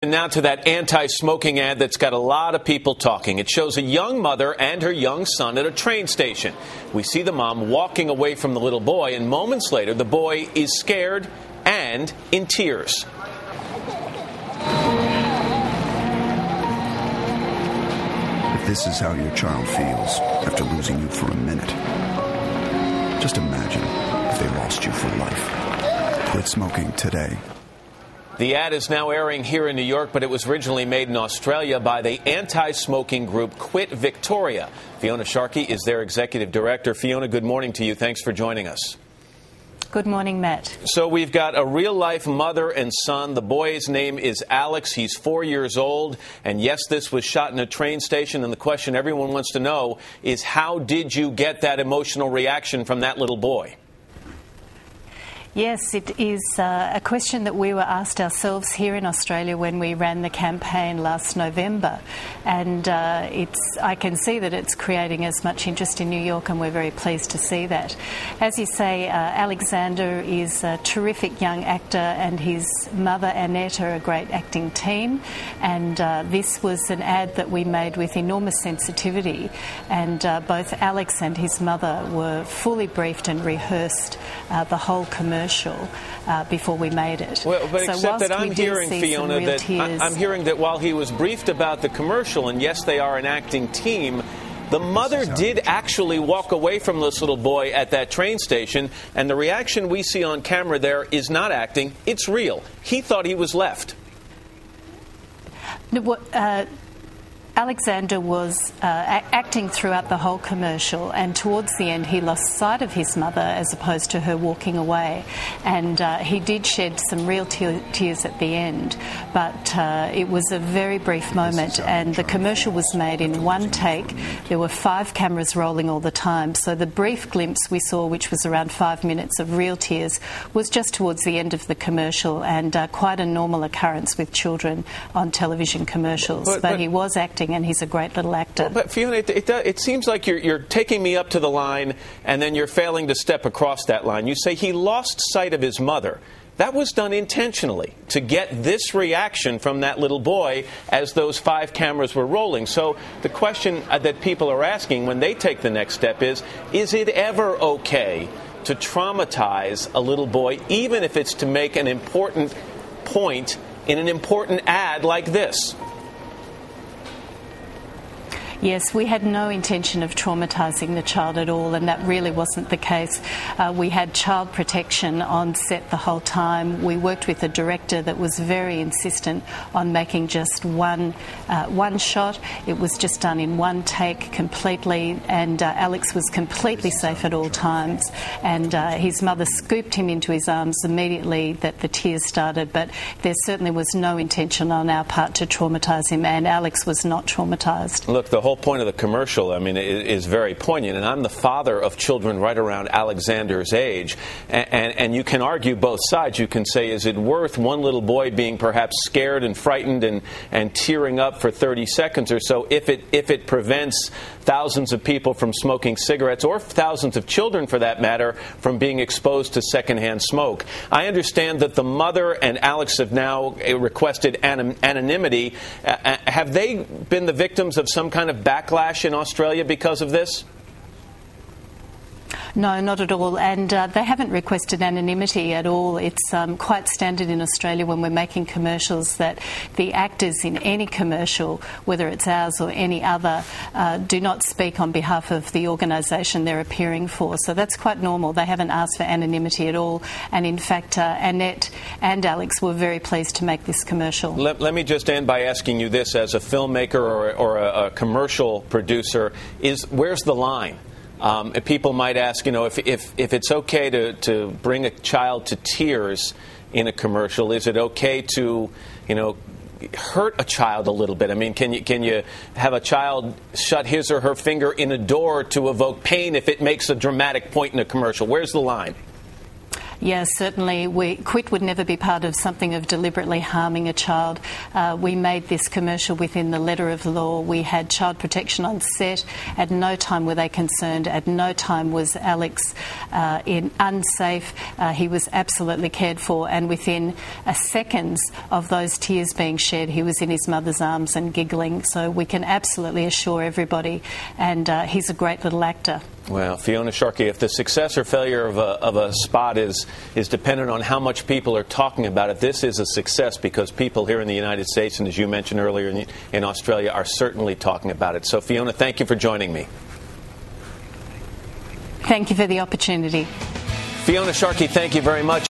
And now to that anti-smoking ad that's got a lot of people talking. It shows a young mother and her young son at a train station. We see the mom walking away from the little boy, and moments later, the boy is scared and in tears. If this is how your child feels after losing you for a minute, just imagine if they lost you for life. Quit smoking today. The ad is now airing here in New York, but it was originally made in Australia by the anti-smoking group Quit Victoria. Fiona Sharkey is their executive director. Fiona, good morning to you. Thanks for joining us. Good morning, Matt. So we've got a real-life mother and son. The boy's name is Alex. He's 4 years old. And yes, this was shot in a train station. And the question everyone wants to know is, how did you get that emotional reaction from that little boy? Yes, it is a question that we were asked ourselves here in Australia when we ran the campaign last November. And I can see that it's creating as much interest in New York, and we're very pleased to see that. As you say, Alexander is a terrific young actor, and his mother Annette are a great acting team. And this was an ad that we made with enormous sensitivity. And both Alex and his mother were fully briefed and rehearsed the whole commercial before we made it. Well, but so except that I'm hearing, Fiona, that I'm hearing that while he was briefed about the commercial, and yes, they are an acting team, the mother did actually walk away from this little boy at that train station, and the reaction we see on camera there is not acting, it's real. He thought he was left. Alexander was acting throughout the whole commercial, and towards the end he lost sight of his mother as opposed to her walking away, and he did shed some real tears at the end, but it was a very brief moment, and the commercial was made in one take. There were 5 cameras rolling all the time, so the brief glimpse we saw, which was around 5 minutes of real tears, was just towards the end of the commercial, and quite a normal occurrence with children on television commercials. But he was acting, and he's a great little actor. But Fiona, it seems like you're taking me up to the line, and then you're failing to step across that line. You say he lost sight of his mother. That was done intentionally to get this reaction from that little boy as those 5 cameras were rolling. So the question that people are asking when they take the next step is it ever okay to traumatize a little boy, even if it's to make an important point in an important ad like this? Yes, we had no intention of traumatising the child at all, and that really wasn't the case. We had child protection on set the whole time. We worked with a director that was very insistent on making just one shot. It was just done in one take completely, and Alex was completely safe at all times. And his mother scooped him into his arms immediately that the tears started, but there certainly was no intention on our part to traumatise him, and Alex was not traumatised. Look, the whole point of the commercial, I mean, is very poignant, and I'm the father of children right around Alexander's age, and you can argue both sides. You can say, is it worth one little boy being perhaps scared and frightened and tearing up for 30 seconds or so if it prevents thousands of people from smoking cigarettes, or thousands of children, for that matter, from being exposed to secondhand smoke? I understand that the mother and Alex have now requested anonymity. Have they been the victims of some kind of backlash in Australia because of this? No, not at all, and they haven't requested anonymity at all. It's quite standard in Australia when we're making commercials that the actors in any commercial, whether it's ours or any other, do not speak on behalf of the organisation they're appearing for. So that's quite normal. They haven't asked for anonymity at all, and in fact Annette and Alex were very pleased to make this commercial. Let me just end by asking you this, as a filmmaker or a commercial producer, where's the line? People might ask, if it's okay to bring a child to tears in a commercial, is it okay to, hurt a child a little bit? I mean, can you have a child shut his or her finger in a door to evoke pain if it makes a dramatic point in a commercial? Where's the line? Yeah, certainly. Quit would never be part of something of deliberately harming a child. We made this commercial within the letter of the law. We had child protection on set. At no time were they concerned. At no time was Alex unsafe. He was absolutely cared for, and within seconds of those tears being shed, he was in his mother's arms and giggling. So we can absolutely assure everybody, and he's a great little actor. Well, Fiona Sharkey, if the success or failure of a spot is dependent on how much people are talking about it, this is a success because people here in the United States, and as you mentioned earlier in Australia, are certainly talking about it. So, Fiona, thank you for joining me. Thank you for the opportunity. Fiona Sharkey, thank you very much.